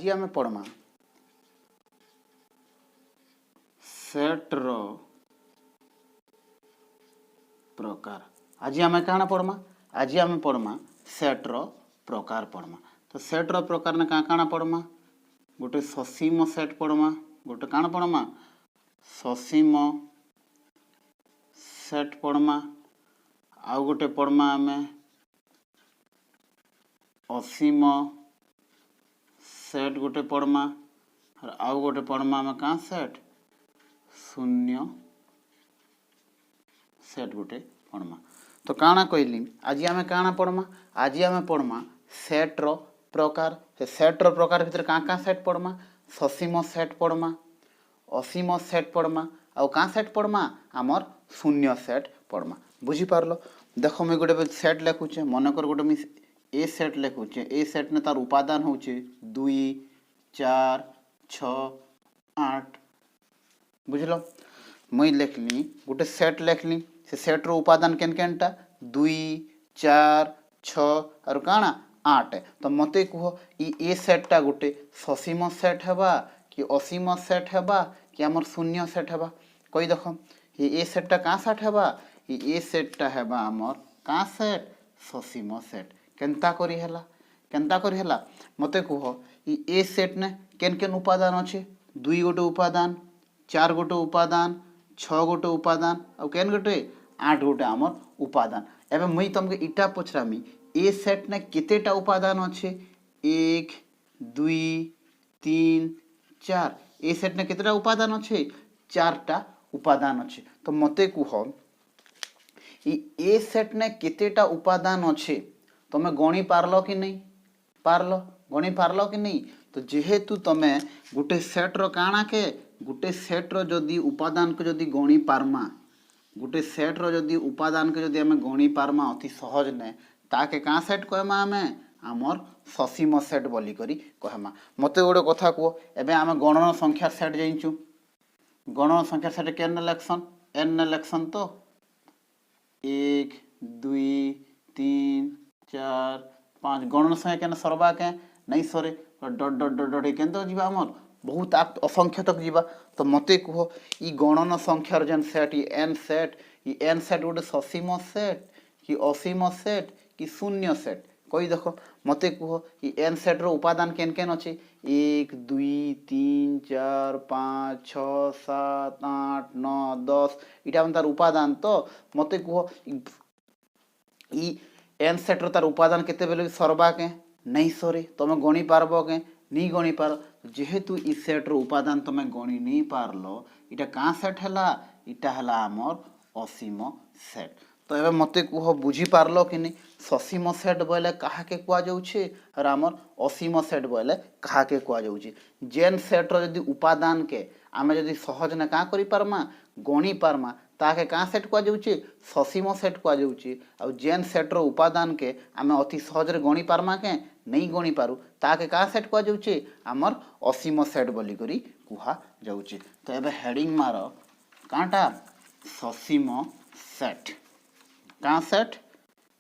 आज आम पढ़मा सेट रो प्रकार। आज आम क्या पढ़मा आज आम पढ़मा सेट रो प्रकार पढ़मा। तो सेट रो प्रकार ने क्या पढ़मा गोटे ससीम सेट पढ़मा गोटे काण पढ़मा ससीम सेट पढ़मा आउ गोटे पढ़मा आम असीम सेट गोटे पढ़मा आउ गोटे पढ़मा आम क्या सेट शून्य सेट गोटे पढ़मा। तो काଣା कहली आज आम क्या पढ़मा आज आम पढ़मा सेट रो प्रकार। से सेट रो प्रकार भितर क्या सेट पढ़मा ससीम सेट पढ़मा असीम सेट पढ़मा आउ क्या सेट पढ़मा आमर शून्य सेट पढ़मा। बुझीपार देख मुझे गोटे सेट लिखुचे मनकर गोटे मुझे ए सेट लिखुचे ए सेट ने तार उपादान होचे 2 4 6 8 बुझल मुई लिखली गोटे सेट लिखली से सेट रो उपादान केन केनटा 2 4 6 और काଣା 8। तो मते कह ए सेटटा गोटे ससीम सेट हेबा कि असीम सेट हेबा कि आमर शून्य सेट हेबा कही देख ए सेटटा क्या सेट हेबा ए सेटटा हेबा आमर क्या सेट ससीम सेट केनता करी हेला मते कह ए सेट ने केन केन उपादान अच्छे 2 गोटे उपादान 4 गोटे उपादान 6 गोटे उपादान और केन गोटे 8 गोटे आमर उपादान। एवं मुई तुमके इटा पचरामी ए सेट ने केतेटा उपादान अच्छे 1 2 3 4 ए सेट ने केतेटा उपादान अच्छे 4टा उपादान अच्छे। तो मते कह ए सेट ने केतेटा उपादान अच्छे तुम गणी पारल कि नहीं गणी पारल कि नहीं। तो जेहेतु तुम गोटे सेट्र काଣା के गोटे सेट्र जदि उपादान को जदि गणी पारमा गोटे सेट्र जदि उपादान को जदि आम गणी पारमा अति सहज ने ताके क्या सेट कहमा आम आमर ससीम सेट बोली करी कहमा। मते गोटे कथा कह एबे आम गणन संख्या सेट जाइचु गणन संख्या सेट केन इलेक्शन एन इलेक्शन तो 1 2 3 4 5 गणन संख्या केन सरवा के नहीं सरे डट डट डट डट केन तो जीवा हमर बहुत असंख्य तक जीवा। तो मते कह ई गणन संख्यार जेन सेट ई एन सेट गोटे ससीम सेट कि असीम सेट कि शून्य सेट कही देख मते कह ई एन सेट रो उपादान केन केन अच्छे 1 2 3 4 5 6 7 8 9 10 इटा तार उपादान। तो मते कह ई एन सेट रो तार उपादान केते बेले सरबा के नहीं सरे तुम गणी पारब के नहीं गणी पार जेहेतु ई सेट रो उपादान तुम गणी नहीं पारलो इटा क्या सेट हैला इटा हैला आमर असीम सेट। तो एबे मते कह बुझी पारलो कि नहीं ससीम सेट बोले कहा के कुआ जाउछे और आमर असीम सेट बोले कहा के कुआ जाउछे। जेन सेट रो यदि उपादान के आमे यदि सहज ने का करि पारमा गणी पारमा ताके क्या सेट कुआ जाउछे ससीम सेट कुआ जाउछे। और जेन सेट रो उपादान के आमे अति सहज रे गणी पारमा के नहीं गणी पारू ताके क्या सेट कुआ जाउछे आमर असीम सेट बोली करी कुहा जाउछे। तो एबे हेडिंग मार कांटा ससीम सेट क्या सेट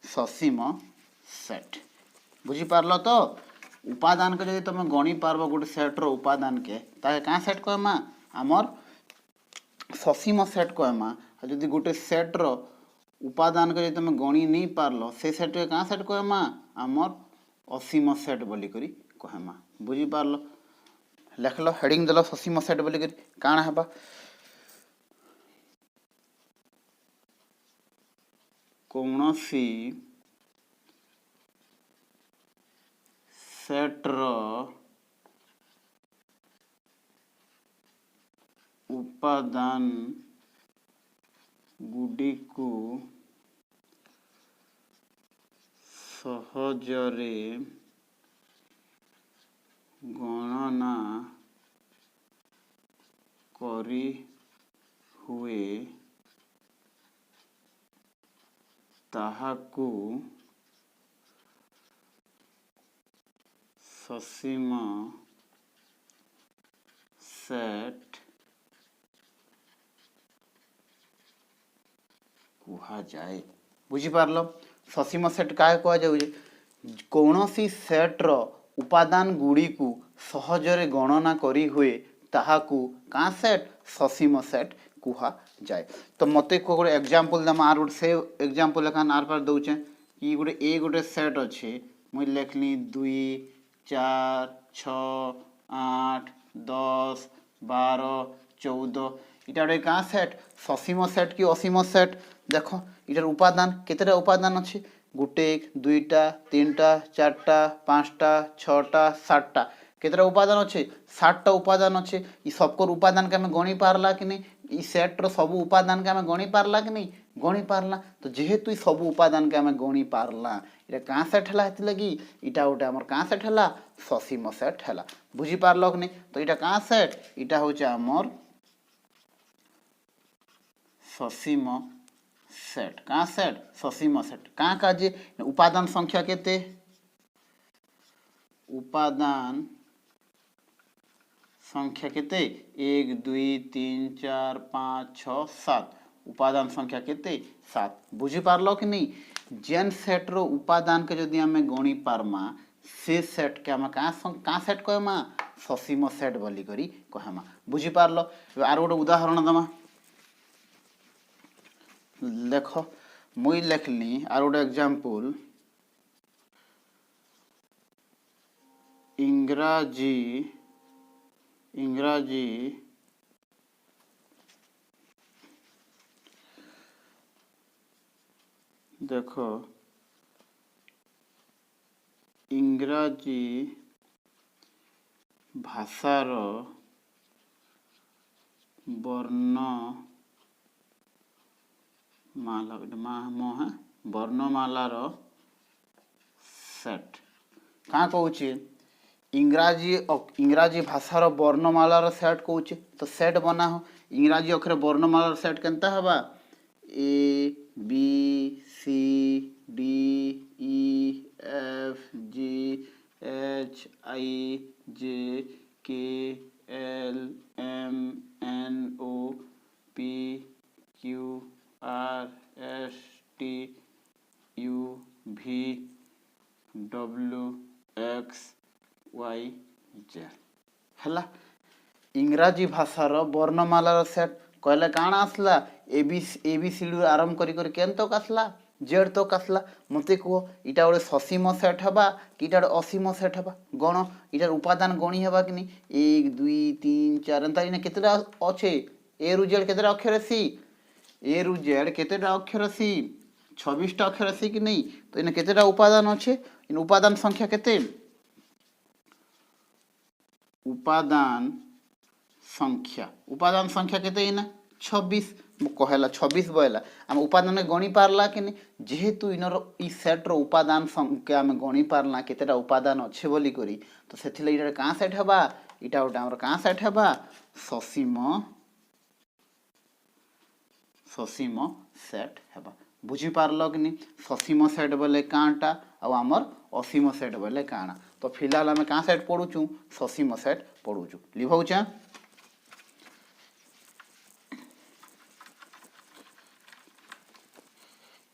ससीम सेट बुझी पारल। तो उपादान के जदि तुम गणी पारब गोटे सेट रो उपादान के ताके क्या सेट कहमा आमर ससीम सेट कहमा। जदि गोटे सेट रो उपादान के जदि तुम गणी नहीं पारल से सेट के क्या सेट कहमा आमर असीम सेट बोली करी कहमा। बुझी पारल लिखल हेडिंग देल ससीम सेट बोली करी काଣା हेबा कौनसी सेट्र उपादान गुड़िकु सहजरे गणना करी हुए ताहाकु ससीम सेट कुहा जाए। बुझी पारल ससीम सेट क्या कह जाए कौन सी सेट्र उपादान गुड़ी को सहजरे गणना करी हुए ताहाकू का सेट ससीम सेट कुहा जाए। तो मते को गोटे एग्जांपल दम आर गोटे से एग्जांपल लेखान आर पार दउचे कि गोटे ए गोटे सेट अच्छे मुई लेखली 2 4 6 8 10 12 14 इटा गोटे का सेट ससीम सेट कि असीम सेट देख इटार उपादान केतेटा उपादान अच्छे गोटे दुईटा तीनटा चारटा पाँचटा छटा सातटा केतेटा उपादान अच्छे 60टा उपादान अच्छे ई सबकर उपादान के आम गणी पारला कि नहीं ई सेट्र सब उपादान के आम गणी पारला कि नहीं गणी पारला। तो जेहेतु सब उपादान के आम गणी पारला इटा क्या सेट है लगी इटा गोटे आमर क्या सेट है ससीम सेट है बुझी पारल कि नहीं। तो इटा क्या सेट इटा हूँ आमर ससीम सेट क्या सेट ससीम सेट क्या काजे उपादान संख्या केते उपादान संख्या केते 1 2 3 4 5 6 7 उपादान संख्या केते 7 बुझी पारलो कि नहीं। जेन सेट रो उपादान के जदि आमे गणी पारमा से सेट के आमे का सेट कहमा ससीम सेट बोली करी कहमा बुझी पारलो। आर गोटे उदाहरण दमा देख मुई लेखली आर गोटे एग्जांपल इंग्राजी देखो इंग्राजी भाषार वर्णमालार सेट क्या कहूँ इंग्राजी भाषार वर्णमालार सेट कहूँ तो सेट बना हो इंग्राजी अक्षर वर्णमालार सेट केनता हवा A B C D E F G H I J K L M N O P Q R S T U V W X Y Z है इंग्राजी भाषार वर्णमालार सेट कहले काण आसला ए बी सी डी आरंभ करी केन तक आसला जेड तक आसला मते कह इटा गोटे ससीम सेट हवा कि इटा गोटे असीम सेट हवा गण इटार उपादान गणी हवा कि नहीं 1 2 3 4 एंता इने केतेटा अच्छे ए रु जेड केतेटा अक्षर सी ए रु जेड केतेटा अक्षर सी 26टा अक्षर सी कि नहीं। तो इने केतेटा उपादान अच्छे इन उपादान संख्या केते उपादान संख्या केते इना 26 कहला 26 बहला आम उपादान गणी पारला कि नहीं जेहेतु इनर ई सेट रो उपादान संख्या आम गणी पारला केतेटा उपादान अच्छे बोली करी तो सेथिले इटा का सेट हवा इटा गोटे हमर का सेट हवा ससीम सेट हवा बुझी पारल कि नहीं। ससीम सेट बोले काँटा आमर असीम सेट बोले काणा तो फिलहाल आम क्या सेट पढ़ुचु ससीम सेट पढ़ुचु लिखौचे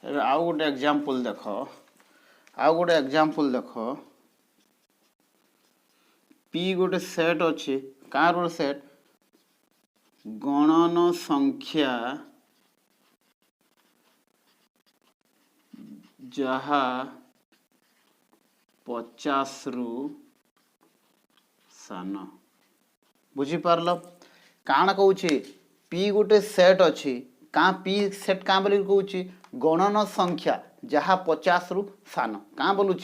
आउ गोटे एग्जांपल देख पी गोटे सेट अच्छे कार गोटे सेट गणन संख्या जहा 50 रु सान बुझी पारल काण कहूँ पी गोटे सेट अच्छी का पी सेट क्या बोली कहूँ गणन संख्या जहाँ 50 रु सान क्या बोलूँ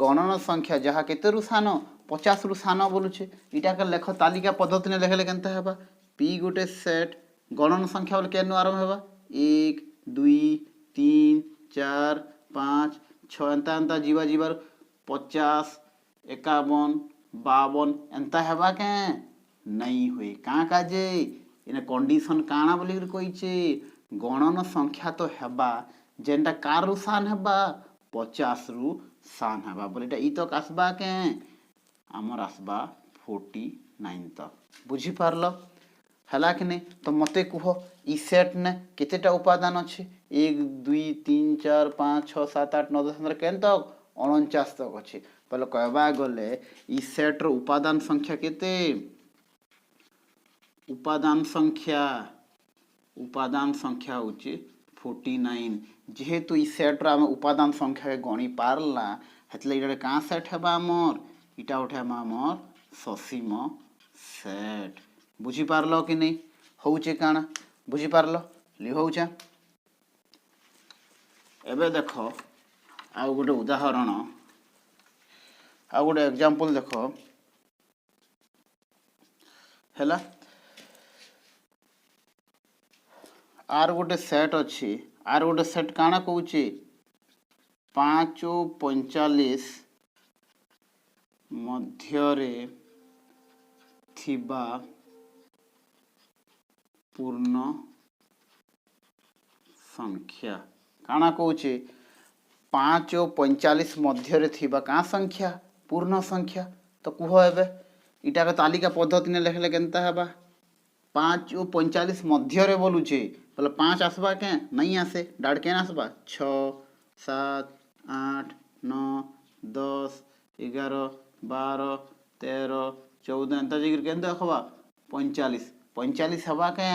गणन संख्या जहाँ केते रु सान 50 रु सान बोलूचे इटा के लेख तालिका पद्धति ने लेखले केनता हेबा पी गोटे सेट गणन संख्या बोले केनु आरंभ हेबा 1 2 3 4 5 6 एंता एंता जीवा जीवार 50 51 52 एंता हेबा के नहीं हुए का काजे इन कंडीशन काना बोली कहिचे गणन संख्या तो हेबा जेनटा कार रु सान हेबा 50 रु सान हेबा बोले ई तक आसबा के आमर आसबा 49 तक बुझी पारल हला कि नहीं। तो मते कह ई सेट ने केतेटा उपादान अच्छे 1 2 3 4 5 6 7 8 9 10 11 केन तक 49 तक अच्छे बोले कहवा गले इ सेट रो उपादान संख्या केते उपादान संख्या होची 49 जेहेतु इ सेट रो हम उपादान संख्या के गणी पारला हेतले इडे का सेट हेबा हमर इटा उठे हमर ससीम सेट बुझी पारलो कि नहीं होउचे काना बुझी पारलो लिखौचा एबे देखो आउ गोटे उदाहरण आउ गोटे एग्जांपल देखो हैला आर गोटे सेट अच्छी आर गोटे सेट काना कहूचे 5 और 45 मध्यरे थिबा पूर्ण संख्या काना कहूचे 5 और 45 मध्यरे थिबा का संख्या पूर्ण संख्या तो कुह एबे इटा के तालिका पद्धति ने लिखले केनता हेबा 5 और 45 मध्यरे बोलुचे बोले 5 आसबा के नहीं आसे डाड के आसबा 6 7 8 9 10 11 12 13 14 एंता जिगर केनता देखबा 45 45 हवा के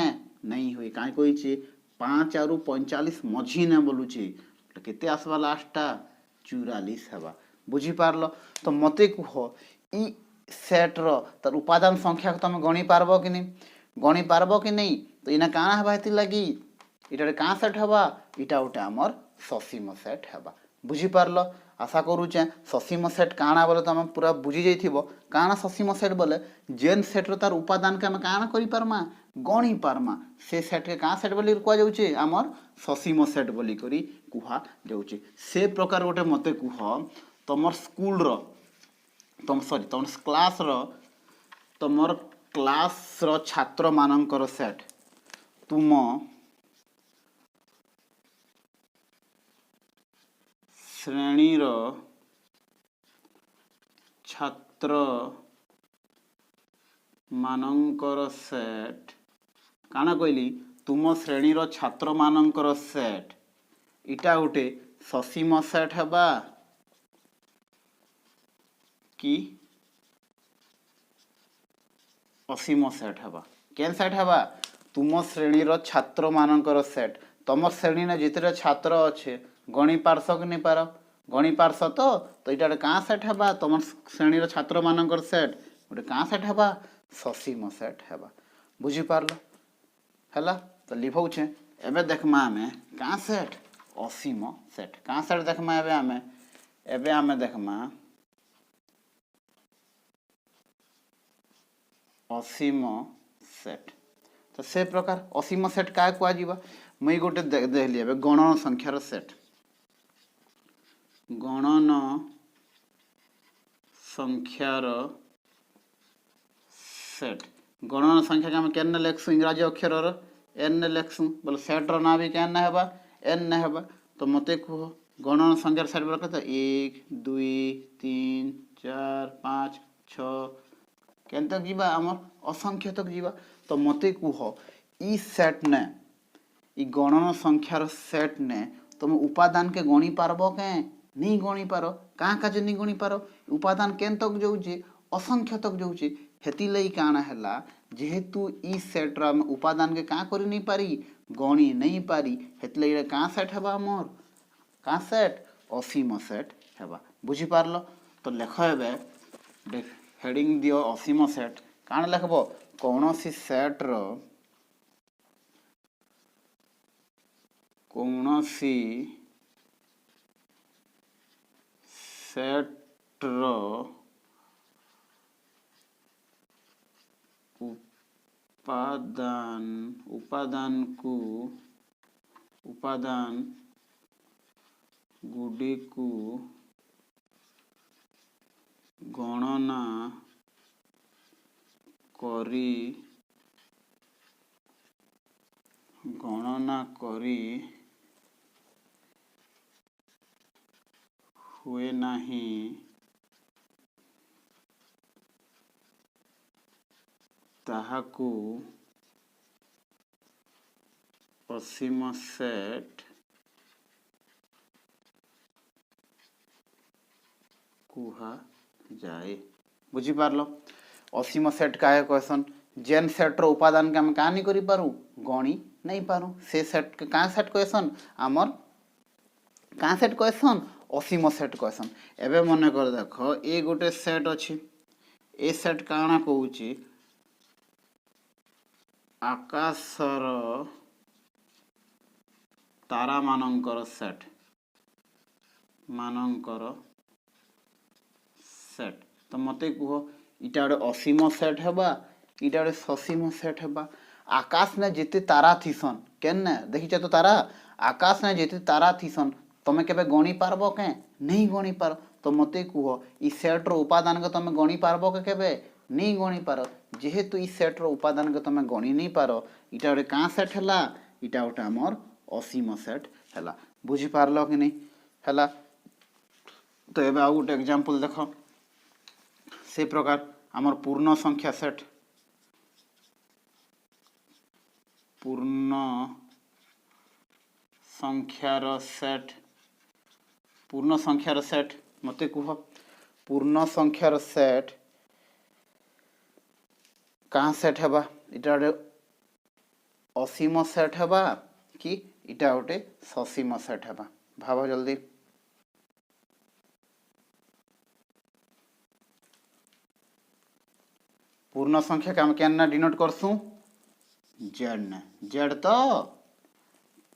नहीं हुई काई कोई चे 5 और 45 मझी ने बोलुचे केते आसबा लास्टटा 44 हवा बुझी पारलो तो मते कुह इ सेट रो तर उपादान संख्या को तुम गणी पारबो कि नहीं तो इना काना हवा हेति लगी इटा का सेट हवा इटा उठे हमर ससीम सेट हवा बुझी पारलो आशा करूचे ससीम सेट काना बोले तुम पूरा बुझी जाइथिबो काना ससीम सेट बोले जेन सेट रो तार उपादान के हम काना करि पारमा गणी पारमा से सेट के का सेट बोली कुआ जाउचे हमर ससीम सेट बोली करी कुहा जाउचे से प्रकार गोटे मते कुह तमर स्कूल रो तुम क्लास रो तुमर क्लास रो छात्र मानकर सेट तुम श्रेणी रो छात्र मानकर सेट काना कहली तुम श्रेणी रो छात्र मानकर सेट इटा गोटे ससीम सेट हेबा कि असीम सेट हवा केन सेट हवा तुम श्रेणी रो छात्र मानकर सेट तुम श्रेणी ने जितने छात्र अच्छे गणी पार्स कि नहीं पार गणी पार्स तो इटा का सेट हवा तुम श्रेणी रो छात्र मानकर सेट गोटे का सेट हवा ससीम सेट हवा बुझी पारलो हैला तो लिखौछे एबे देखमा हमें का सेट असीम सेट का सेट देखमा एबे हमें देखमा असीम सेट तो से प्रकार असीम सेट क्या कहुआ मुई गोटे देखली ए गणन संख्यार सेट गणन संख्यार सेट गणन संख्या के हम केन लिखसु इंग्राजी अक्षर एन लिखसु बोले सेट्र ना भी क्या हेबा एन हेबा तो मते कह गणन संख्यार सेट बोले तो 1 2 3 4 5 6 केन तक जीवा आमर असंख्य तक जीवा तो मते कुह इ सेट ने इ गणन संख्यार सेट ने तुम उपादान के गणी पारबो के नहीं गणी पारो का जे नहीं गणी पारो उपादान केन तक जाउचे असंख्य तक जाउचे हेति लई काना हैला जेहेतु इ सेट रा उपादान के का करि नहीं पारी गणी नहीं पारी हेति लई का सेट हेबा हमर का सेट असीम सेट हेबा बुझी पारलो तो लेख हेबे देख हेडिंग दियो असीम सेट कान लिखबो कौनसी सेट रो उपादान गुडी को गणना करी हुए नहीं ताहाकू असीम सेट कुहा जाए। बुझी पारलो असीम सेट काहे कहसन जेन सेट रो उपादान के हम का नहीं करि पारू गणी नहीं पारू से सेट के का सेट कहसन हमर का सेट कहसन असीम सेट कहसन। एबे मने कर देखो ए गोटे सेट अछि ए सेट काना कहूची आकाशर तारा मानकर सेट सेट तो मते कह इटा गोटे असीम सेट हेबा इटा गोटे ससीम सेट हेबा। आकाश ने जेते तारा थीसन केन देखिछ तो तारा आकाश ने जेते तारा थीसन तमे केबे गणी पारबो के नहीं गणी पार तो मते कह इ सेट रो उपादान के तमे गणी पारबो के केबे नहीं गणी पार जेहेतु इ सेट रो उपादान के तमे गणी नहीं पार इटा गोटे का सेट हला इटा गोटे हमर असीम सेट हला। बुझी पारलो कि नहीं हला। तो एबे आ गोटे एग्जांपल देखो से प्रकार हमर पूर्ण संख्या सेट पूर्ण संख्यार सेट मते कह पूर्ण संख्यार सेट कहाँ सेट हेबा इटा गोटे असीम सेट हेबा कि इटा गोटे ससीम सेट हेबा भाव जल्दी। पूर्ण संख्या के हम केना डिनोट करसु जेड ने जेड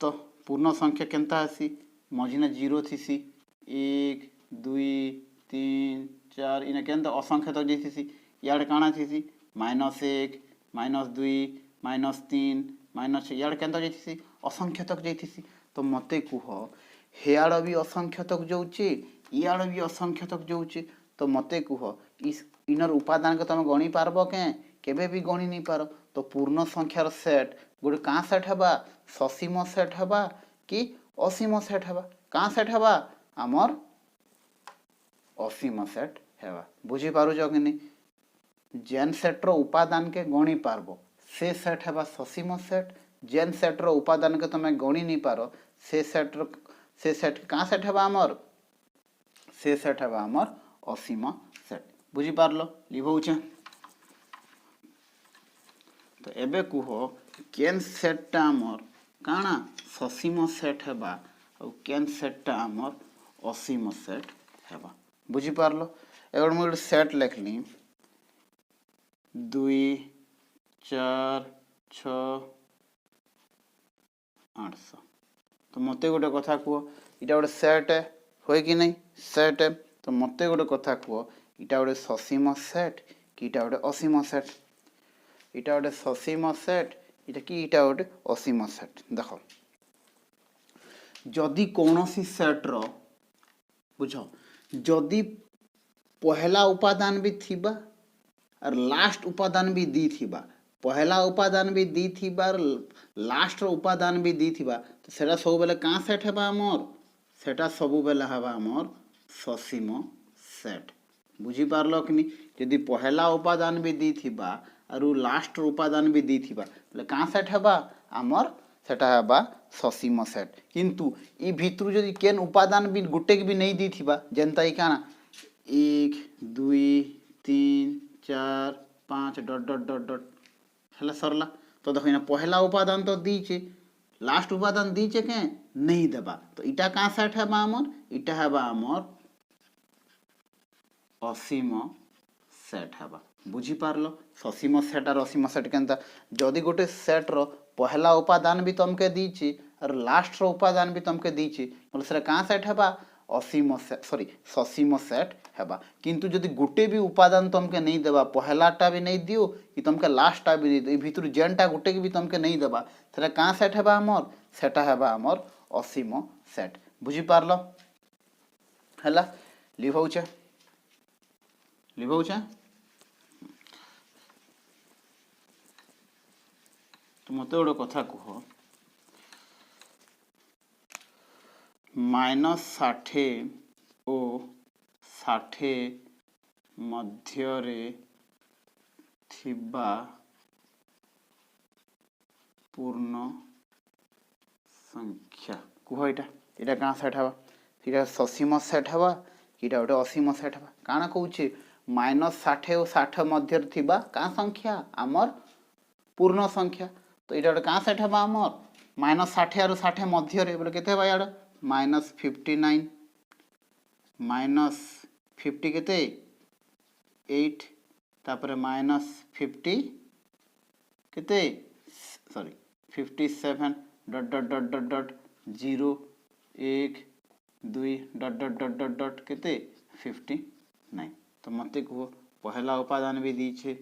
तो पूर्ण संख्या केनता आसी मझिने जीरो थीसी 1 2 3 4 इने केनता असंख्य तक जैसी याड काना थीसी -1 -2 -3 -6 याड केनता जैसी असंख्य तक जैसी। तो मते कुह हेयाड भी असंख्य तक जाउची याड भी असंख्य तक जाउची तो मते कुह इस इनर उपादान के तुम गणी पारबो के केबे भी गणी नहीं पार। तो पूर्ण संख्यार सेट गोटे का सेट हेबा ससीम सेट हेबा कि असीम सेट हेबा का सेट हेबा हमर असीम सेट हेबा। बुझी पारुछ कि नहीं जेन सेट रो उपादान के गणी पारबो से सेट हेबा ससीम सेट जेन सेट रो उपादान के तुम गणी नहीं पार से सेट का सेट हेबा हमर से सेट हेबा हमर असीम सेट। बुझी पारलो लिभौचे। तो एबे कुह केन सेटटा हमर काना ससीम सेट हेबा और केन सेटटा हमर असीम सेट हेबा। बुझी पारलो एगोटे मु सेट लिखली 2 4 6 800 तो मते गोटे कथा कह इटा गोटे सेट होय कि नहीं सेट तो मते गोटे कथा कह इटा गोटे ससीम सेट कि इटा गोटे असीम सेट इटा गोटे ससीम सेट इटा कि इटा गोटे असीम सेट। देख जदि कौनसी सेट रो बुझ जदि पहला उपादान भी थिबा और लास्ट उपादान भी दी थिबा पहला उपादान भी दी थिबा और लास्ट रो उपादान भी दी थिबा तो सेटा सब बेले का सेट हेबा हमर सेटा सब बेले हेबा हमर ससीम सेट। बुझी पारलो कि नहीं यदि पहला उपादान भी दी थिबा और लास्ट उपादान भी दी थिबा बोले का सेट हेबा हमर सेटा हेबा ससीम सेट। किंतु ई भितरु जदि केन उपादान भी गुटे भी नहीं दी थिबा जेनता ई काना 1 2 3 4 5 डॉट डॉट डॉट डॉट हेला सरला। तो देखो इना पहला उपादान तो दीचे लास्ट उपादान दीचे के नहीं देबा तो इटा का सेट हेबा हमर इटा हेबा हमर असीम सेट हेबा। बुझी पारलो ससीम सेट और असीम सेट केनता जदि गोटे सेट रो पहला उपादान भी तुमके दीची और लास्ट रो उपादान भी तुमके दीची बोले सेटा का सेट हेबा असीम सेट सॉरी ससीम सेट हेबा। किंतु जदि गोटे भी उपादान तुमके नहीं देबा पहलाटा भी नहीं दियो कि तुमके लास्टटा भी नहीं दियो भितर जेनटा गोटे भी तुमके नहीं देबा सेटा का सेट हेबा हमर सेटा हेबा हमर असीम सेट। बुझी पारलो हैला लिभौचे तो मत गोटे कथा कह -60 और 60 मध्य थिबा पूर्ण संख्या कह इटा इटा क्या सेट हवा इटा ससीम सेट हवा इटा गोटे असीम सेट हेबा काना कहूचे -60 और 60 मध्य थिबा का संख्या आमर पूर्ण संख्या तो इटा गोटे का सेट हेबा आमर -60 और 60 मध्य रे बोले केते हेबा याड -59 -50 केते 8 तापर -50 केते sorry 57 dot dot dot dot dot 0 1 2 dot dot dot dot dot केते 59 तो मते को पहला उपादान भी दीछे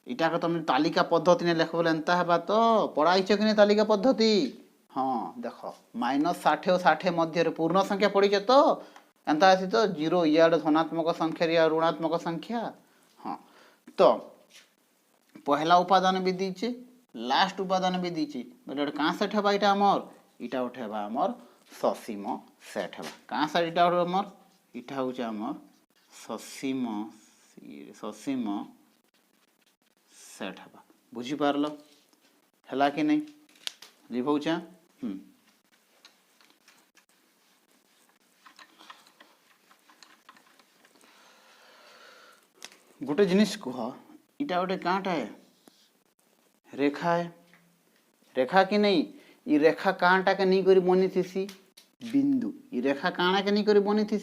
इटा को तुम तालिका पद्धति ने लिख बोले एंता हेबा तो पढ़ाई छ कि तालिका पद्धति हाँ देख -60 और 60 मध्य रे पूर्ण संख्या पड़ी तो एंता आसी तो 0 इयाड धनात्मक संख्या या ऋणात्मक संख्या हाँ तो पहला उपादान भी दीचे लास्ट उपादान भी दीचे बोले कहाँ सेट हेबा इटा हमर इटा उठे हेबा हमर ससीम सेट हेबा कहाँ सेट इटा हमर इटा होचे हमर ससीम सेट हेबा बुझी पारलो हला कि नहीं लिखौचा गोटे जिनिस कह इटा गोटे काँटा है रेखा है रेखा कि नहीं ये रेखा काँटा के नहीं करी बनी थी बिंदु ये रेखा काणा के नहीं करी बनी थी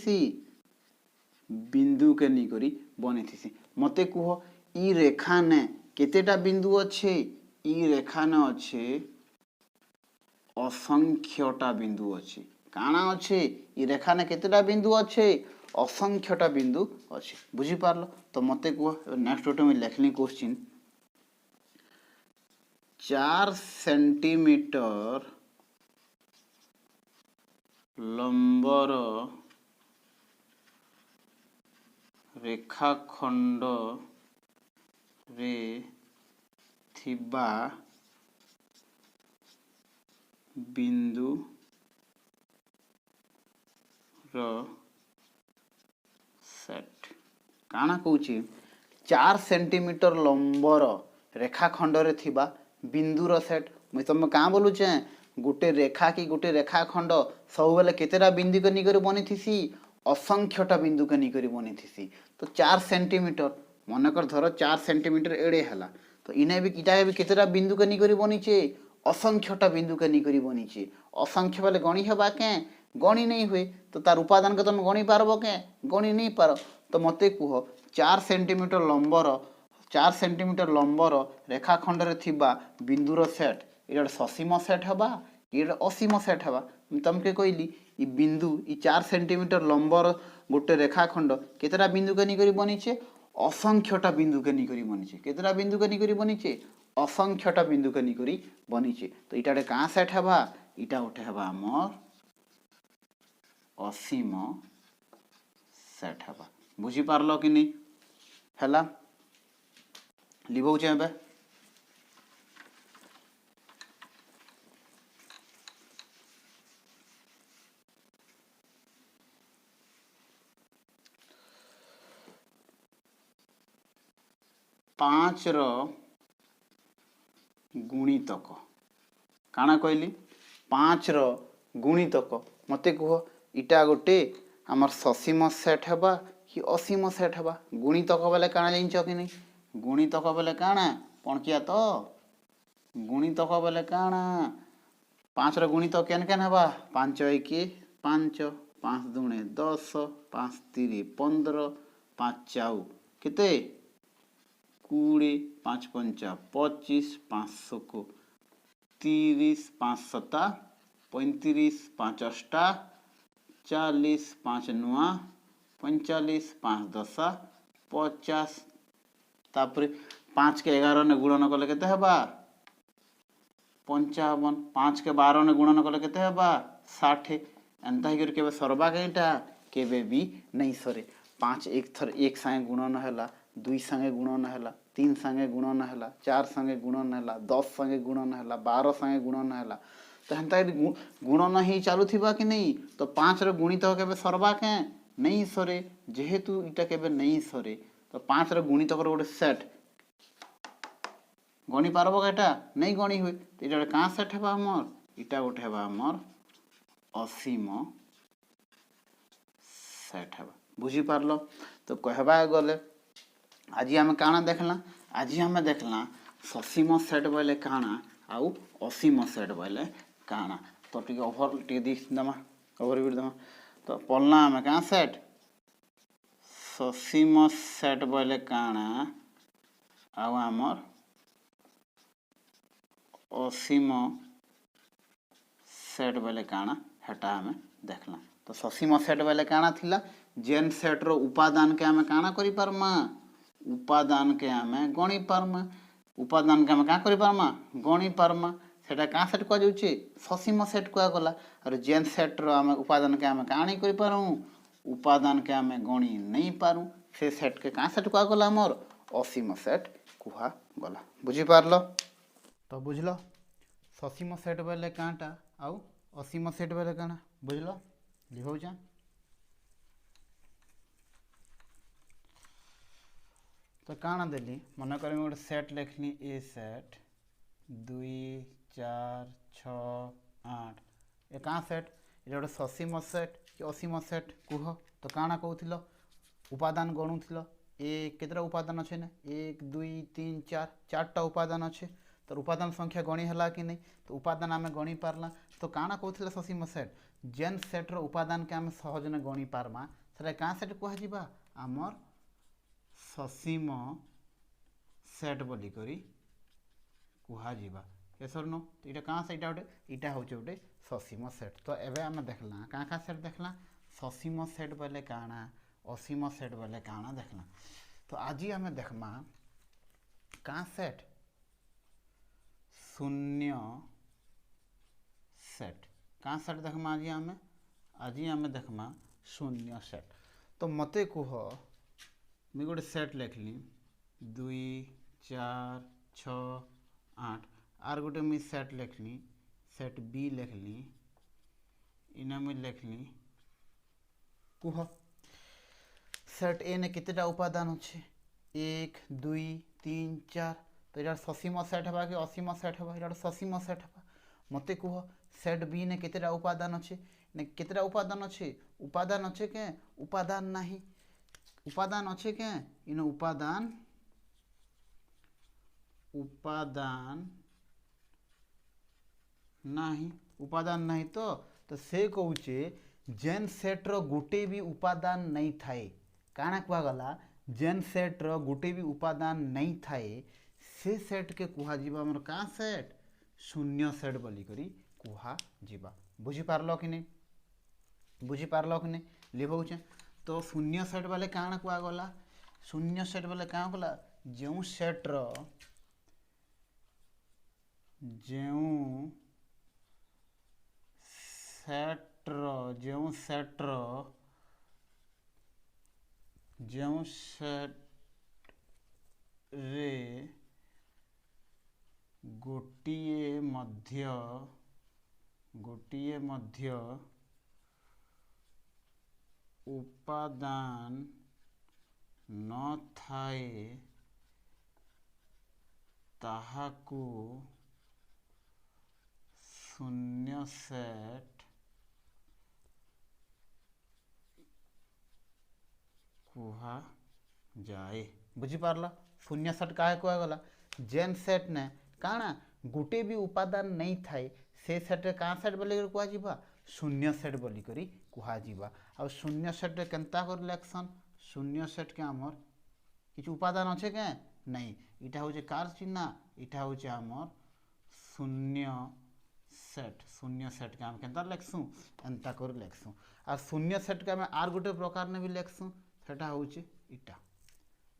बिंदु के नहीं करी बनी थी मते कह ई रेखा ने केतेटा बिंदु अच्छे ई रेखा ने अच्छे असंख्यटा बिंदु अच्छे काणा अच्छे ई रेखा ने केतेटा बिंदु अच्छे असंख्यटा बिंदु अच्छे बुझी पारलो तो मते कह नेक्स्ट गोटे मैं लिखली क्वेश्चन 4 सेंटीमीटर लंबर रेखाखंड रे थिबा बिंदु रो सेट काना कहूची 4 सेंटीमीटर लंबर रेखाखंड रे थिबा बिंदुर सेट मुझे तुम क्या बोलुचे गोटे रेखा की गोटे रेखाखंड सब बेले केतेटा बिंदु के निकर बनी थी असंख्यटा बिंदु के निकर बनी थी तो 4 सेंटीमीटर मनकर धर 4 सेंटीमीटर एड़े है तो इन्हें भी इटा भी केतेटा बिंदु के निकर बनीचे असंख्यटा बिंदु के निकर बनीचे असंख्य बेले गणी हेबा के गणी नहीं हुए तो तार उपादान के तुम गणी पारब के गणी नहीं पार तो मते कह 4 सेंटीमीटर लंबर रेखाखंड रे थिबा बिंदुर सेट इटा ससीम सेट हेबा इटा असीम सेट हेबा तुमके कहली ई बिंदु ई 4 सेंटीमीटर लंबर गोटे रेखाखंड केतेटा बिंदु के निकरी बनीचे असंख्यटा बिंदु के निकरी बनीचे केतेटा बिंदु के निकरी बनीचे असंख्यटा बिंदु के निकरी बनीचे तो इटा कहाँ सेट हेबा इटा उठे हेबा हमर असीम सेट हेबा बुझी पारलो कि नहीं हैला लिखौचे एबे 5 रो गुणितक काना कहली 5 रो गुणितक मते कह इटा गोटे आमर ससीम सेट हेबा कि असीम सेट हेबा गुणितक बेले काना जानिछ कि नहीं गुणितक बेले काना पणकिया तो गुणितक बेले काना 5 रो गुणितक केन केन हेबा 5 1 5 5 दुणे 10 5 3 15 5 4 केते 20 5 5 25 5 को 30 5 7 35 5 8 40 5 9 45 5 10 50 तापर 5 के 11 ने गुणन कले केते हेबा 55 5 के 12 ने गुणन कले केते हेबा 60 एंता ही केबे सरबा केटा केबे भी नहीं सरे 5 एक थर एक संगे गुणन हैला 2 संगे गुणन हैला 3 संगे गुणन हैला 4 संगे गुणन हैला 10 संगे गुणन हैला 12 संगे गुणन हैला तो हेंता गुणन ही चालू थिबा कि नहीं तो 5 रो गुणित केबे सरबा के नहीं सरे जेहेतु इटा केबे नहीं सरे तो 5 रो गुणित कर गोटे सेट गणी पारबो केटा नहीं गणी हुए तो इटा का सेट हेबा हमर इटा गोटे हेबा हमर असीम सेट है। बुझी पारलो। तो कहबा गले आज आम काଣା देखला, आज आम देखला ससीम सेट बोले काଣା आउ असीम सेट बोले काଣା। तो टी ओभर टी देमा ओवरव्यू देमा। तो पढ़ला आम क्या सेट ससीम सेट बोले काଣା आउ आमर असीम सेट बोले काଣା हेटा आम देखला। तो ससीम सेट बोले काଣା थिला जेन सेट रो उपादान के आम काଣା करि पारमा, उपादान के आम गणी पारमा, उपादान के आम क्या करि पारमा गणी पारमा। सेटा का सेट कह जाउची ससीम सेट कह गला। और जेन सेट रो आम उपादान के आम का नहीं करि पारू, उपादान के आम गणी नहीं पारू, से सेट के का सेट कह गला हमर असीम सेट कह गला। बुझी पारलो। तो बुझलो ससीम सेट बोले काटा आउ असीम सेट बोले काना बुझलो लिखौचा। तो काना देली मन कर गोटे सेट लिखली ए सेट 2 4 6 8 ए क्या सेट ये गोटे ससीम सेट कि असीम सेट कह। तो काना कहूल उपादान गणुल ए केतटा उपादान अच्छे ना 1 2 3 4 4टा उपादान अच्छे। तो उपादान संख्या गणी है कि नहीं, तो उपादान आम गणी पार्ला। तो काना कहते ससीम सेट जेन सेट रो उपादान के आम सहजने गणी पार्मा से क्या सेट कह आमर ससीम सेट बोली करी कह केसर नो। तो ये क्या से यहाँ हूँ गोटे ससीम सेट। तो एवं आम देखला क्या सेट देखला ससीम सेट बोले काଣା असीम सेट बोले काଣା देखला। तो आज आम देखमा क्या सेट शून्य सेट। क्या सेट देखमा आज आम देखमा शून्य सेट। तो मते कह मुझे गोटे सेट लिखली 2 4 6 8 आर गोटे मुझे सेट लिखली सेट बी लिखली इना मुझे लिखली कह सेट ए ने कितना उपादान अच्छे 1 2 3 4। तो यहाँ ससीम सेट है कि असीम सेट है, यहाँ ससीम सेट है। मते कह सेट बी ने कितना उपादान अच्छे ने कितना उपादान अच्छे उपादान अच्छे के उपादान नहीं उपादान अच्छे के इन उपादान उपादान नहीं उपादान नहीं। तो से कहूचे जेन सेट रो गोटे भी उपादान नहीं थाए काना कह गला जेन सेट रो गोटे भी उपादान नहीं थाए से सेट के कह जीवा हमर का सेट शून्य सेट बोली करी कह जीवा। बुझी पारलो कि नहीं, बुझी पारलो कि नहीं लिखौचे। तो शून्य सेट बोले काना कह गला शून्य सेट बोले क्या गला जो सेट रो जो सेट रे गोटिए मध्य उपादान न थाए ताहाकू शून्य सेट कहा जाए। बुझी पारला शून्य सेट का कह गला जेन सेट ने काना गोटे भी उपादान नहीं थाए से सेट का सेट बोली कह शून्य सेट बोली करी कह। आ शून्य सेट केनता कर लेक्शन शून्य सेट के आमर किछु उपादान अच्छे के नहीं इटा हूँ कार चिन्ह इटा हूँ आमर शून्य सेट के आम केनता लेखसु एंता कर लेखसु। आ शून्य सेट के आम आर गोटे प्रकार ने भी लेखसु सेटा हूँ इटा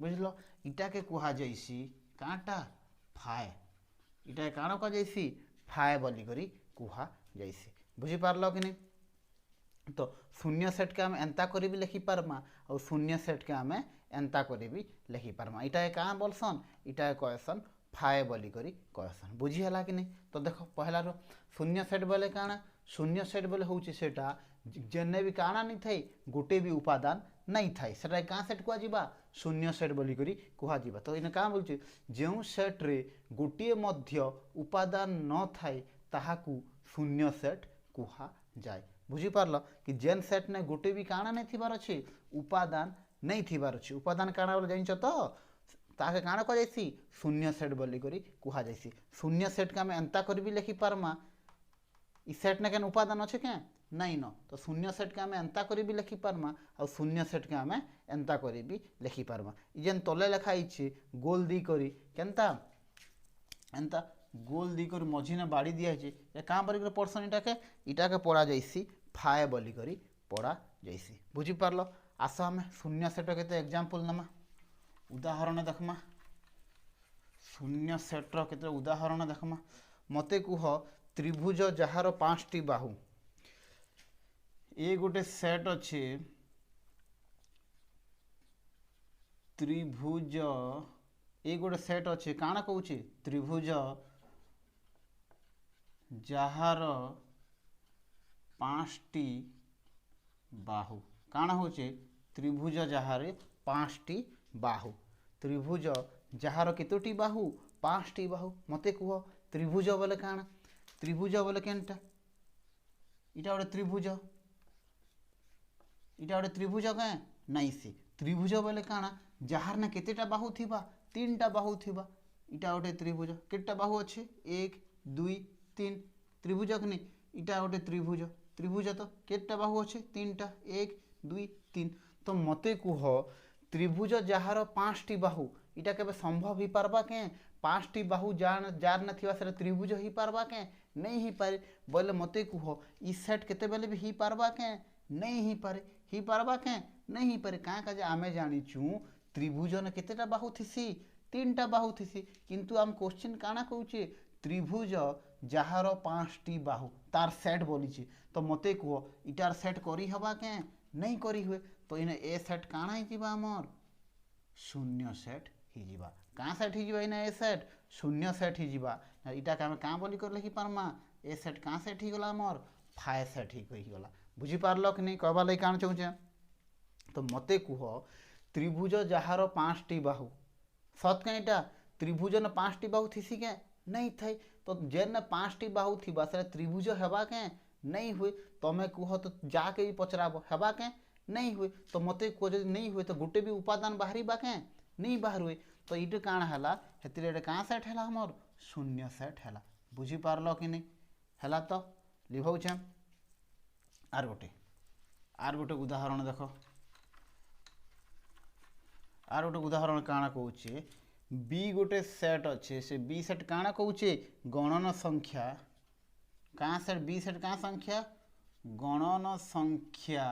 बुझल इटा के कह जाइसी काटा फाए इटा काण कह जाइसी फाए बोली करी कह जाइसी। बुझी पारलो कि नहीं। तो शून्य सेट के आम एंता करी भी लिखि पारमा और शून्य सेट के आम एंता करी भी लिखि पारमा इटा क्या बोलसन इटा कहसन फाए बोली करी कहसन। बुझी है कि नहीं। तो देखो पहला रो शून्य सेट बोले काଣା शून्य सेट बोले हूँ सेटा जेने भी काଣା नहीं थाई गोटे भी उपादान नहीं थाई सेटा क्या सेट कह शून्य सेट बोली करी कह। तो इन क्या बोलचे जो सेट रे गोटे मध्य उपादान न थाए ताहाकू शून्य सेट कुहा जाए। बुझी पारल कि जेन सेट ने गोटे भी काଣା नहीं थिबार अच्छे उपादान नहीं थिबार अच्छे उपादान काଣା बोले जानिछ तो ताके काଣା कह जाइसी शून्य सेट बोली करी कुहा जाइसी। शून्य सेट के आम एंता कर भी लिखि पारमा इ सेट ने केन उपादान अच्छे क्या नहीं न तो शून्य सेट के आम एंता कर भी लिखि पारमा और शून्य सेट के आम एंता कर भी लिखि पारमा। जेन तले लिखा है गोल दी करी केनता एंता गोल दी कर मझी ने बाड़ी दिया है क्या बोलिक पढ़सन इटाके पढ़ा जाइसी फाए बोली करी पढ़ा जाइसी। बुझी पारल आस आम शून्य सेट के एग्जाम्पल नमा उदाहरण देखमा शून्य सेट्र केते उदाहरण देखमा मते कुह त्रिभुज जार 5टी बाहु ए गोटे सेट अच्छे त्रिभुज ए गोटे सेट अच्छे काଣା कहूँ त्रिभुज जार 5टी बाहु काଣା होचे त्रिभुज जार 5टी बाहु त्रिभुज जार केतोटी बाहु 5टी बाहु मते कुह त्रिभुज बोले काଣା त्रिभुज बोले केनटा इटा गोटे त्रिभुज इटा गोटे त्रिभुज क्या नहीं से त्रिभुज बोले काଣା जार ना केतेटा बाहु थिबा 3टा बाहु थिबा इटा गोटे त्रिभुज केटा बाहु अच्छे 1 2 3 त्रिभुज कि नहीं इटा गोटे त्रिभुज त्रिभुज तो केटा बाहु अच्छे 3टा 1 2 3 तो मते कुह त्रिभुज जार 5टी बाहु इटा केबे संभव ही पारबा के 5टी बाहु जार न थिबा से त्रिभुज ही पारबा के नहीं ही पारे बोले मते कुह इ सेट केते बेले भी ही पारबा के नहीं ही पारे ही पारबा के नहीं ही पारे का जे आमे जानिचु त्रिभुज न केतेटा बाहु थिसी 3टा बाहु थिसी किंतु आम क्वेश्चन काଣା कहूचे त्रिभुज जार 5टी बाहु तार सेट बोलीचे तो मते कुह इटार सेट करी हबा के नहीं करी हुए तो इने ए सेट काଣା ही जीवा हमर शून्य सेट ही जीवा का सेट ही जीवा इने ए सेट शून्य सेट ही जीवा इटा के हमें का बोली कर लिखि पारमा ए सेट का सेट ही गला हमर फाए सेट ही कही गला। बुझी पारल कि नहीं कहबा लई काण चाहूचे तो मते कुह त्रिभुज जार 5टी बाहु सत के इटा त्रिभुज न 5टी बाहु थिसी के नहीं थाई तो जेन 5टी बाहु थिबा से त्रिभुज हेबा के नहीं हुए तमें कह तो जाके भी पचराब हेबा के नहीं हुए तो मते को जब नहीं हुए तो गोटे भी उपादान बाहरी बाके नहीं बाहर हुए तो ये काण है हेतिरे क्या सेट है हमर शून्य सेट है। बुझी पारल कि नहीं है तो लिखौछे आर गोटे उदाहरण देख आर गोटे उदाहरण काଣା कहूचे बी गोटे सेट अच्छे से बी सेट काଣା कहूचे गणन संख्या कहाँ सेट बी सेट कहाँ संख्या गणन संख्या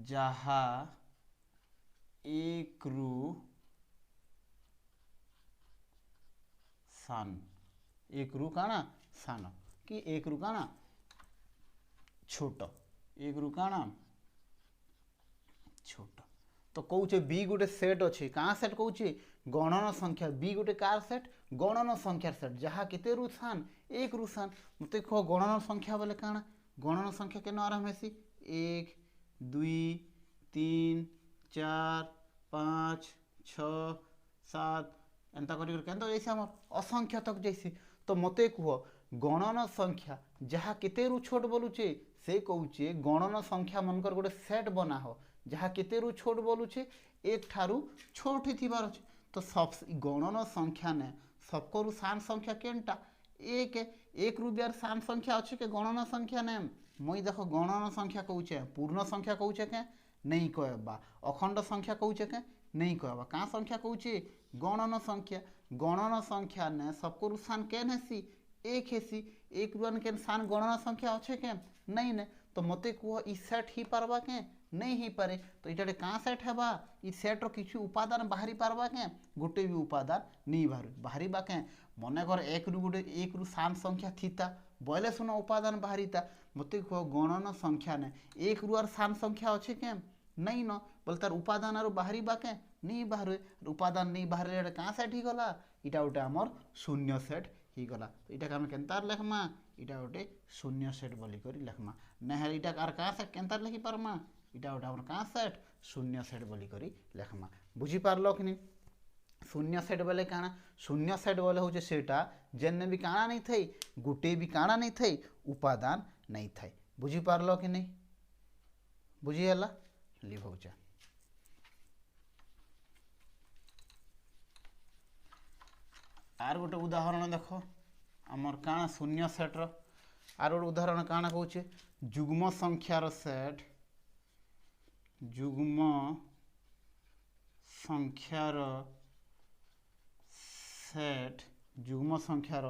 जहा एक रु सान एक रु काଣା सान कि एक रु काଣା छोट एक रु काଣା छोट तो कौचे बी गोटे सेट अच्छे कहाँ सेट कौचे गणन संख्या बी गोटे कार सेट गणन संख्या सेट जहाँ केते रु सान एक रु सान मत कह गणन संख्या बोले काଣା गणन संख्या के आरंभ हेसी 1 2 3 4 5 6 7 एंता कर जैसे आम असंख्य तक जैसे तो मते कह गणन संख्या जहाँ केते रु छोट बोलुचे से कौचे गणन संख्या मनकर गोटे सेट बना हो जहाँ केते रु छोट बोलुचे एक ठारू छोट ही थिबार अच्छे तो सब गणन संख्या ने सबको सान संख्या केनटा एक रु बियार सान संख्या अच्छे के गणन संख्या ने मई देख गणन संख्या कौचे पूर्ण संख्या कौचे के नहीं कहबा अखंड संख्या कौचे के नहीं कहबा का संख्या कौचे गणन संख्या ने सबको सान केन हेसी एक हेसी एक रुआन के सान गणना संख्या अच्छे के नहीं ने तो मते कह इ सेट ही पारबा के नहीं ही पारे तो इटा कहाँ सेट है इ सेट्र किसी उपादान बाहरी पारबा के गोटे भी उपादान नहीं बाहरी बाके मन कर एक रु गोटे एक रु सान संख्या थीता बोले सुन उपादान बाहरीता मते कह गणन संख्या ने एक रु आर सान संख्या अच्छे के नहीं न बोले तार उपादान आर बाहरी बाके नहीं बाहर उपादान नहीं बाहर कहाँ सेट ही गला इटा गोटे आमर शून्य सेट ही गला तो इटा आम केन्तार लेखमा इटा गोटे शून्य सेट बोली करी लेखमा ना इटा आर कहाँ सेट केन्तार लिखि पारमा इटा गोटे आमर कहाँ सेट शून्य सेट बोली करी लेखमा। बुझी पारल कि नहीं शून्य सेट बोले काଣା शून्य सेट बोले हूँ सेटा जेने भी काଣା नहीं थाई गोटे भी काଣା नहीं थाई उपादान नहीं थाई बुझी पारलो कि नहीं बुझीगला लिखौचा आर गोटे उदाहरण देख आमर काଣା शून्य सेट्र आर गोटे उदाहरण काଣା कौचे जुग्म संख्यार सेट जुग्म संख्यार सेट जुग्म संख्यार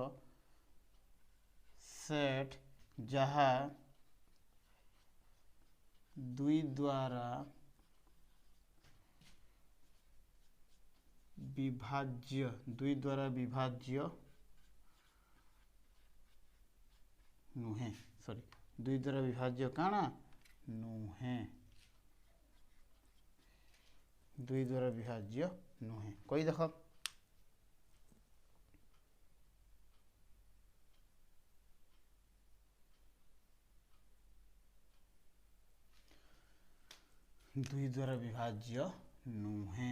सेट जहा दुई द्वारा विभाज्य नुहे सॉरी दुई द्वारा विभाज्य काଣା नुहे दुई द्वारा विभाज्य नुहे कोई देख दुई द्वारा विभाज्य नुहे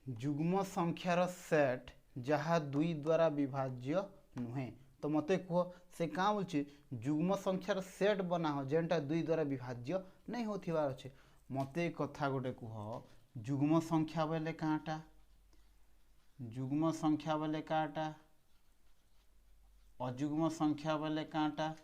जुग्म संख्यार सेट जहा दुई द्वारा विभाज्य नुहे तो मते कह से क्या बोलছে जुग्म संख्यार सेट बना हो जेनटा दुई द्वारा विभाज्य नहीं होथिबार अच्छे मते कथा गोटे कह जुग्म संख्या बोले काटा जुग्म संख्या बोले काटा अजुग्म संख्या बोले काटा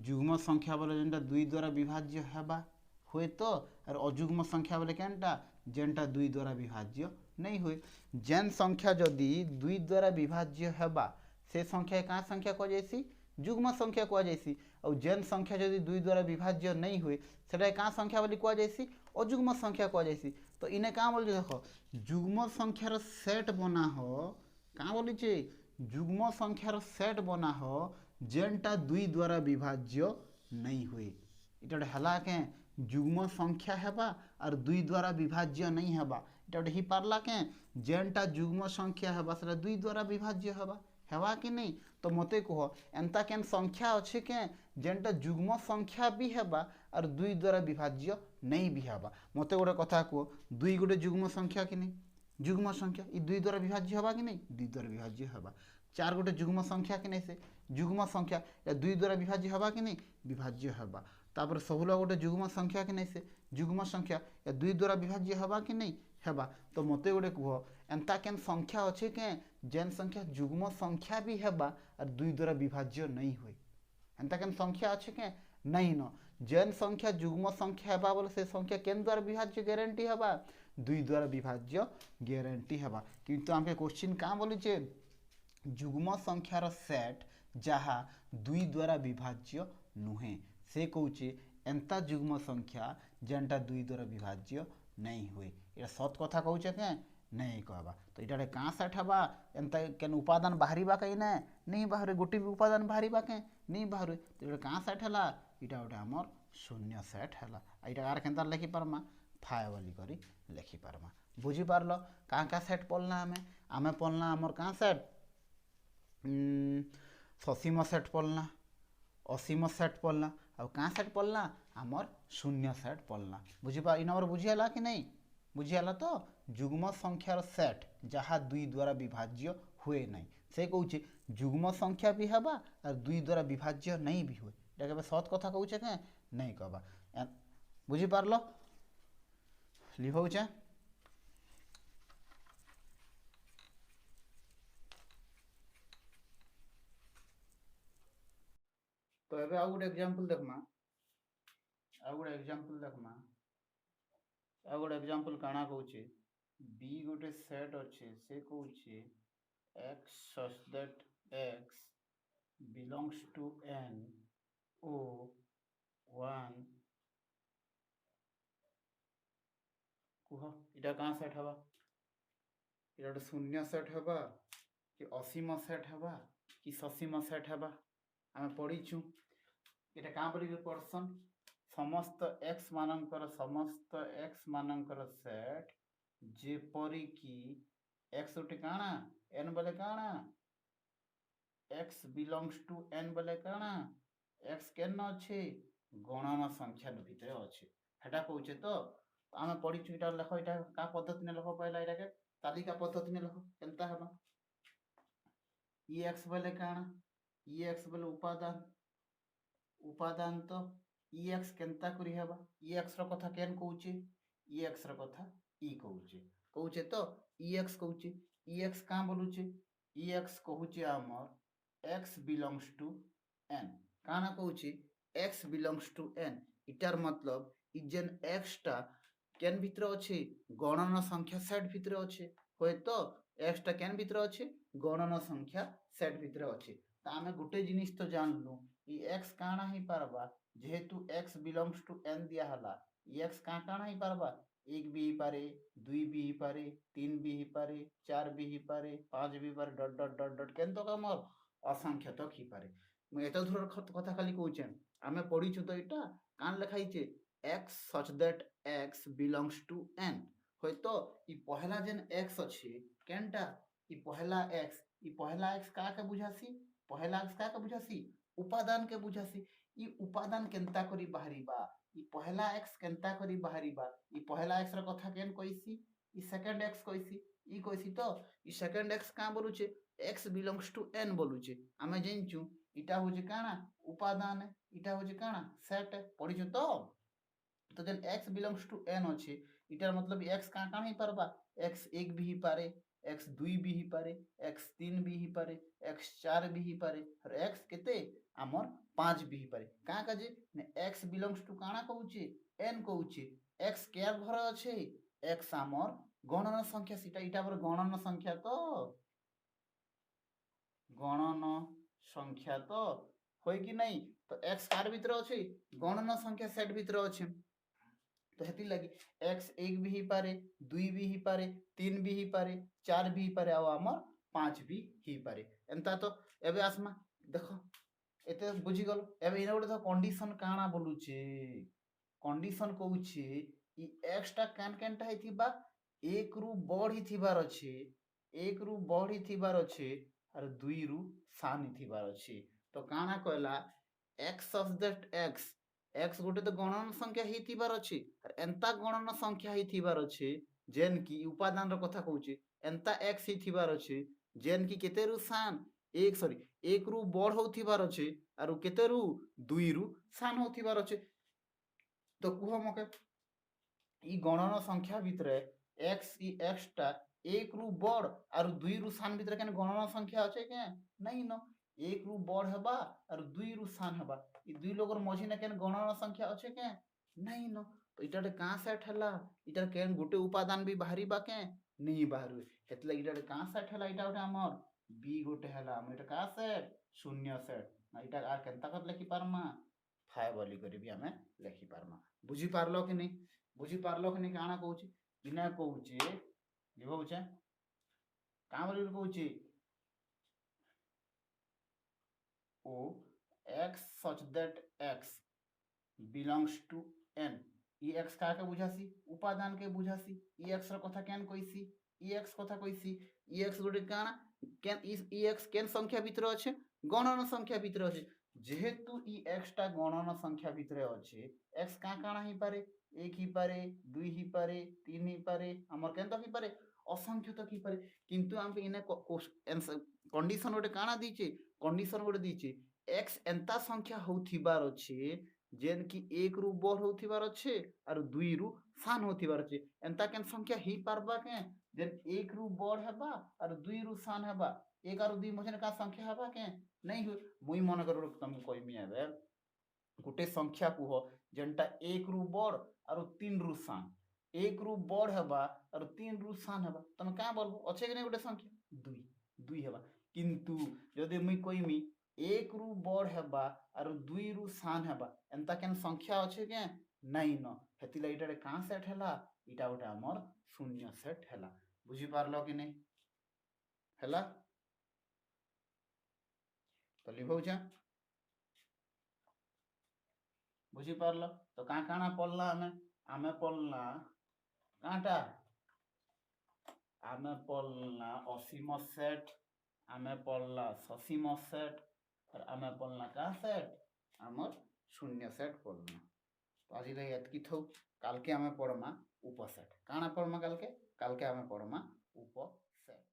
जुग्म संख्या बोले जेनटा दुई द्वारा विभाज्य हेबा हुए तो और अजुग्म संख्या बोले केनटा जेनटा दुई द्वारा विभाज्य नहीं हुए जेन संख्या जदि दुई द्वारा विभाज्य हेबा से संख्या क्या संख्या कह जाइसी जुग्म संख्या कह जाइसी और जेन संख्या जदि दुई द्वारा विभाज्य नहीं हुए सेटा क्या संख्या बोली कह जाइसी अजुग्म संख्या कह जाइसी तो इन्हें क्या बोल देख जुग्म संख्यार सेट बना हो क्या बोली जुग्म संख्यार सेट बना हो जेनटा दुई द्वारा विभाज्य नहीं हुए इटा हला के जुग्म संख्या हेबा और दुई द्वारा विभाज्य नहीं हेबा इटा ही पारला के जेनटा जुग्म संख्या हेबा सेटा दुई द्वारा विभाज्य हेबा हेबा कि नहीं तो मते कह एंता केन संख्या अच्छे के जेनटा जुग्म संख्या भी हेबा और दुई द्वारा विभाज्य नहीं भी हेबा मते गोटे कथा कह दुई गोटे जुग्म संख्या कि नहीं जुग्म संख्या ई दुई द्वारा विभाज्य हेबा कि नहीं दुई द्वारा विभाज्य हेबा चार गोटे जुग्म संख्या कि नहीं से जुग्म संख्या या दुई द्वारा विभाज्य हेबा कि नहीं विभाज्य हेबा तापर 16 गोटे जुग्म संख्या कि नहीं से जुग्म संख्या या दुई द्वारा विभाज्य हेबा कि नहीं हेबा तो मते गोटे कह एंता केन संख्या अच्छे के जेन संख्या जुग्म संख्या भी हेबा और दुई द्वारा विभाज्य नहीं हुए एंता केन संख्या अच्छे के नहीं न जेन संख्या जुग्म संख्या हेबा बोले से संख्या केन द्वारा विभाज्य ग्यारंटी हेबा दुई द्वारा विभाज्य ग्यारंटी हेबा किंतु आमके क्वेश्चन का बोली जुग्म संख्यार सेट जहा दुई द्वारा विभाज्य नुहे से कौचे एंता जुग्म संख्या जेनटा दुई द्वारा विभाज्य नहीं हुए ये सत कथा कौचे के नहीं कहबा तो इटा क्या सेट हेबा एंता केन उपादान बाहरीबा कहीं ना नहीं बाहर गोटे भी उपादान बाहरीबा के नहीं बाहर तो ये क्या सेट है इटा गोटे आमर शून्य सेट है इटा आर केनता लिखि पारमा फाय बोली करी लिखि पारमा बुझी पारल क्या सेट पढ़ना आमे पढ़ना आमर क्या सेट ससीम सेट पढ़ना असीम सेट पढ़ना और क्या सेट पढ़ना आमर शून्य सेट पढ़ना बुझीपा इ नंबर बुझीगला कि नहीं बुझीगला तो जुग्म संख्यार सेट जहाँ दुई द्वारा विभाज्य हुए नहीं से कौचे जुग्म संख्या भी हेबा और दुई द्वारा विभाज्य नहीं भी हुए इटा सत कथा कौचे के नहीं कहबा बुझीपारल लिखौचे तो एबे आउ गोटे एग्जांपल देखमा आउ गोटे एग्जांपल काना कहूचे बी गोटे सेट अच्छे से कहूचे x such that x belongs to n o 1 कुह इटा कहाँ सेट हवा इटा शून्य सेट हवा कि असीम सेट हवा कि ससीम सेट हवा आम पढ़ीचु इटा कहाँ पढ़ी पढ़सन समस्त x मानकर सेट जेपरी कि x उठे काना n बोले काना x बिलोंग्स टू n बोले काना एक्स केन अच्छे गणन संख्या भितर अच्छे हेटा कहूचे तो आमे पढ़ीचु इटा लेख इटा का पद्धति ने लेख पहला इटा के तालिका पद्धति ने लेख केनता हबा एक्स बोले काना एक्स बोले उपादान उपादान तो एक्स केनता करी हबा एक्स रो कथा केन कहूचे एक्स रो कथा कहूचे कहूचे तो एक्स कहूचे एक्स का बोलुचे एक्स कहूचे हमर एक्स बिलोंग्स टू एन काना कहूचे एक्स बिलोंग्स टू एन इटार मतलब इ जेन एक्स टा केन भितर अच्छे गणन संख्या सेट भितर अच्छे होय तो एक्स टा केन भितर अच्छे गणन संख्या सेट भितर अच्छे तो आमे गोटे जिनिस तो जानलु इ एक्स काना ही पारबा जेहेतु एक्स बिलोंग्स टू एन दिया हला एक्स काना ही पारबा एक भी ही पारे दुई भी ही पारे तीन भी ही पारे चार भी ही पारे पांच भी पारे डट डट डट डट केन तो कमर असंख्य तक ही पारे मैं एत धर कथा खाली कहूचे आमे पढ़ीछु तो इटा कान लेखाइचे X such that X belongs to N होय तो इ पहला जेन एक्स अच्छे केनटा इ पहला एक्स का के बुझासी पहला एक्स का के बुझासी उपादान के बुझासी इ उपादान केनता करी बाहरीबा इ पहला एक्स केनता करी बाहरीबा इ पहला एक्स र कथा केन कइसी इ सेकंड एक्स कइसी इ कइसी तो इ सेकंड एक्स का बोलुचे एक्स बिलोंग्स टू एन बोलुचे आमे जेनचु इटा होजे काना उपादान इटा होजे काना सेट पढिछु तो जेन एक्स बिलोंग्स टू एन अच्छे इटार मतलब एक्स का ही पारबा एक्स एक भी ही पारे एक्स दुई भी ही पारे एक्स तीन भी ही पारे एक्स चार भी ही पारे और एक्स केते आमर पांच भी ही पारे का काजे एक्स बिलोंग्स टू काना कहूचे एन कहूचे एक्स केयर घर अच्छे एक्स आमर गणन संख्या सीटा इटा पर गणन संख्या तो गणन संख्या तो होय कि नहीं तो एक्स कार भीतर अच्छे गणन संख्या सेट भीतर अच्छे तो हेती लगी एक्स एक भी ही पारे दुई भी ही पारे तीन भी ही पारे चार भी ही पारे आमर पांच भी ही पारे एंता तो एबे आसमा देखो एते बुझी गलो एबे इने गोटे तो कंडीशन काना बोलुचे कंडीशन कहूचे इ एक्स टा कान केनटा हेतिबा एक रु बढ़ी थिबार अच्छे एक रु बढ़ी थिबार अच्छे और दुई रु सानी थिबार अच्छे तो काना कहला x of that x x गोटे तो गणन संख्या ही थिबार अच्छे और एंता गणन संख्या ही थिबार अच्छे जेन की उपादान रो कथा कहूचे एंता एक्स ही थिबार अच्छे जेन की केते रु सान एक सॉरी एक रु बढ़ होथिबार अच्छे और केते रु दुई रु सान होथिबार अच्छे तो कुह मके इ गणन संख्या भितरे एक्स टा एक रु बढ़ और दुई रु सान भितरे केन गणन संख्या अच्छे के नहीं न एक रु बढ़ हेबा और दुई रु सान हेबा इ दुई लोगर मझी ने केन गणन संख्या अच्छे के नहीं न तो इटा का सेट हला इटा केन गोटे उपादान भी बाहरी बा के नहीं बाहर हेतले इटा का सेट हला इटा गोटे हमर बी गोटे हला हम इटा का सेट शून्य सेट ना इटा आ केनता कर लेखि पारमा 5 बोली करी भी हमें लेखि पारमा बुझी पारलो कि नहीं बुझी पारलो कि नहीं काना कहूची बिना कहूचे लिखौचे का बोली कहूची ओ X such that X belongs to N इ एक्स का के बुझासी उपादान के बुझासी इ एक्स र कथा केन कइसी इ एक्स कथा कइसी इ एक्स गोटे काना केन इ एक्स केन संख्या भितर अछि गणन संख्या भितर अछि जेहेतु इ एक्स टा गणन संख्या भितर अछि एक्स का काना ही पारे एक ही पारे दुई ही पारे तीन ही पारे हमर केन तक ही पारे असंख्य तक ही पारे किंतु हम इने कंडीशन गोटे काना दीचे कंडीशन गोटे दीचे एक्स एंता संख्या होथिबार अछि जेन की एक रु बढ़ होथिबार अच्छे और दुई रु सान होथिबार अच्छे एंता केन संख्या ही पारबा के जेन एक रु बढ़ हेबा और दुई रु सान हेबा एक और दुई मझे का संख्या हेबा के नहीं हो मुई मन कर तुम कहमी एबे गोटे संख्या कुह जेनटा एक रु बढ़ और तीन रु सान एक रु बढ़ हेबा और तीन रु सान हेबा तुम का बोलबो अच्छे कि नहीं गोटे संख्या दुई दुई हेबा किंतु जदि मुई कहमी एक रु बढ़ हेबा और दुई रु सान हेबा एंता केन संख्या अच्छे के नहीं न हेतिला इटा का सेट हला इटा गोटे हमर शून्य सेट हला बुझी पारलो कि नहीं हला तो लिखौछा बुझी पारलो तो का काना पड़ला आमे पड़ला काटा आमे पड़ला असीम सेट आमे पड़ला ससीम सेट और आमे पड़ला का सेट आमर शून्य सेट पढ़ना। तो आज एतकी थौ। काल के आमे पढ़मा उपसेट। काଣା पढ़मा काल के आमे पढ़मा उपसेट।